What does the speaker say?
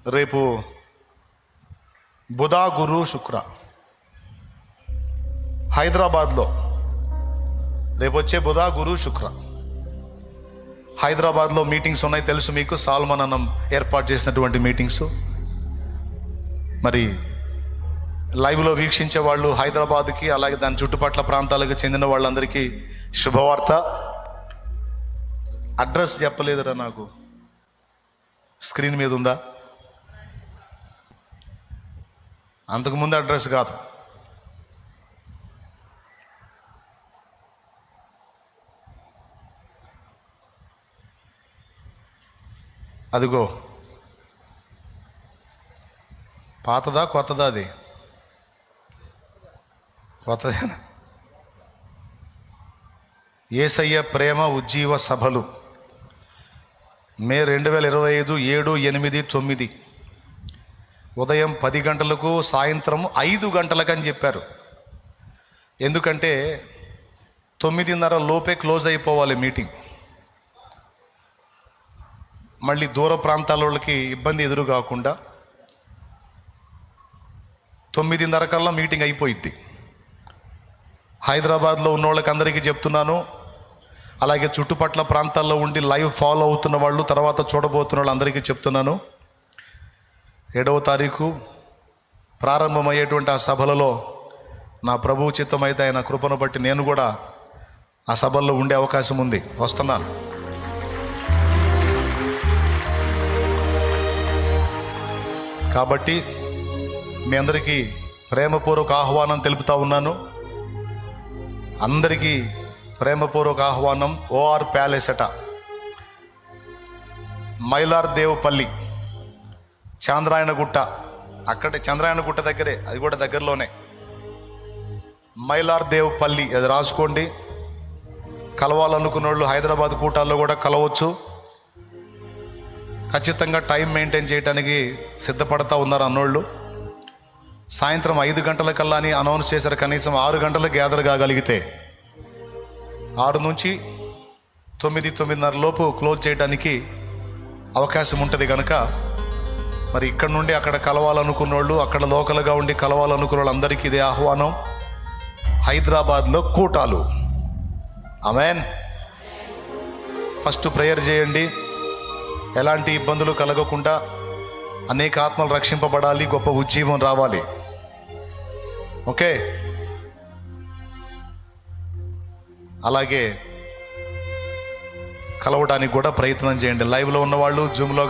రేపు బుధ గురు శుక్ర హైదరాబాద్లో రేపు వచ్చే బుధ గురు శుక్ర హైదరాబాద్లో మీటింగ్స్ ఉన్నాయి. తెలుసు మీకు, సాల్మన్ అన్నం ఏర్పాటు చేసినటువంటి మీటింగ్స్. మరి లైవ్లో వీక్షించే వాళ్ళు హైదరాబాద్కి, అలాగే దాని చుట్టుపక్కల ప్రాంతాలకు చెందిన వాళ్ళందరికీ శుభవార్త. అడ్రస్ చెప్పలేదురా నాకు, స్క్రీన్ మీద ఉందా? అంతకుముందు అడ్రస్ కాదు, అదిగో పాతదా కొత్తదా? అది కొత్తదేనా? యేసయ్య ప్రేమ ఉజ్జీవ సభలు మే 2025 7, 8, 9 ఉదయం 10 గంటలకు, సాయంత్రం 5 గంటలకు అని చెప్పారు. ఎందుకంటే 9:30 లోపే క్లోజ్ అయిపోవాలి మీటింగ్. మళ్ళీ దూర ప్రాంతాల వాళ్ళకి ఇబ్బంది ఎదురు కాకుండా 9:30 కల్లా మీటింగ్ అయిపోయిద్ది. హైదరాబాద్లో ఉన్న వాళ్ళకి అందరికీ చెప్తున్నాను, అలాగే చుట్టుపక్కల ప్రాంతాల్లో ఉండి లైవ్ ఫాలో అవుతున్న వాళ్ళు, తర్వాత చూడబోతున్న వాళ్ళు అందరికీ చెప్తున్నాను, 7వ తారీఖు ప్రారంభమయ్యేటువంటి ఆ సభలలో నా ప్రభువు చిత్తమైతే ఆయన కృపను బట్టి నేను కూడా ఆ సభల్లో ఉండే అవకాశం ఉంది. వస్తున్నాను. కాబట్టి మీ అందరికీ ప్రేమపూర్వక ఆహ్వానం తెలుపుతా ఉన్నాను. అందరికీ ప్రేమపూర్వక ఆహ్వానం. ఓఆర్ ప్యాలెస్ అట, మైలార్దేవపల్లి, చాంద్రాయణగుట్ట, అక్కడే చంద్రాయణగుట్ట దగ్గరే, అది కూడా దగ్గరలోనే. మైలార్దేవపల్లి అది రాసుకోండి. కలవాలనుకున్న వాళ్ళు హైదరాబాద్ కూటాల్లో కూడా కలవచ్చు. ఖచ్చితంగా టైం మెయింటైన్ చేయడానికి సిద్ధపడతా ఉన్నారు అన్నోళ్ళు. సాయంత్రం 5 గంటలకల్లా అని అనౌన్స్ చేశారు. కనీసం 6 గంటలకు గ్యాదర్ కాగలిగితే 6 నుంచి 9, 9:30 లోపు క్లోజ్ చేయడానికి అవకాశం ఉంటుంది కనుక మరి ఇక్కడ నుండి అక్కడ కలవాలనుకున్న వాళ్ళు, అక్కడ లోకల్గా ఉండి కలవాలనుకున్న వాళ్ళు అందరికీ ఇదే ఆహ్వానం. హైదరాబాద్లో కూటాలు. ఆమేన్. ఫస్ట్ ప్రేయర్ చేయండి. ఎలాంటి ఇబ్బందులు కలగకుండా అనేక ఆత్మలు రక్షింపబడాలి, గొప్ప ఉజ్జీవం రావాలి. ఓకే. అలాగే కలవడానికి కూడా ప్రయత్నం చేయండి. లైవ్లో ఉన్నవాళ్ళు, జూమ్లో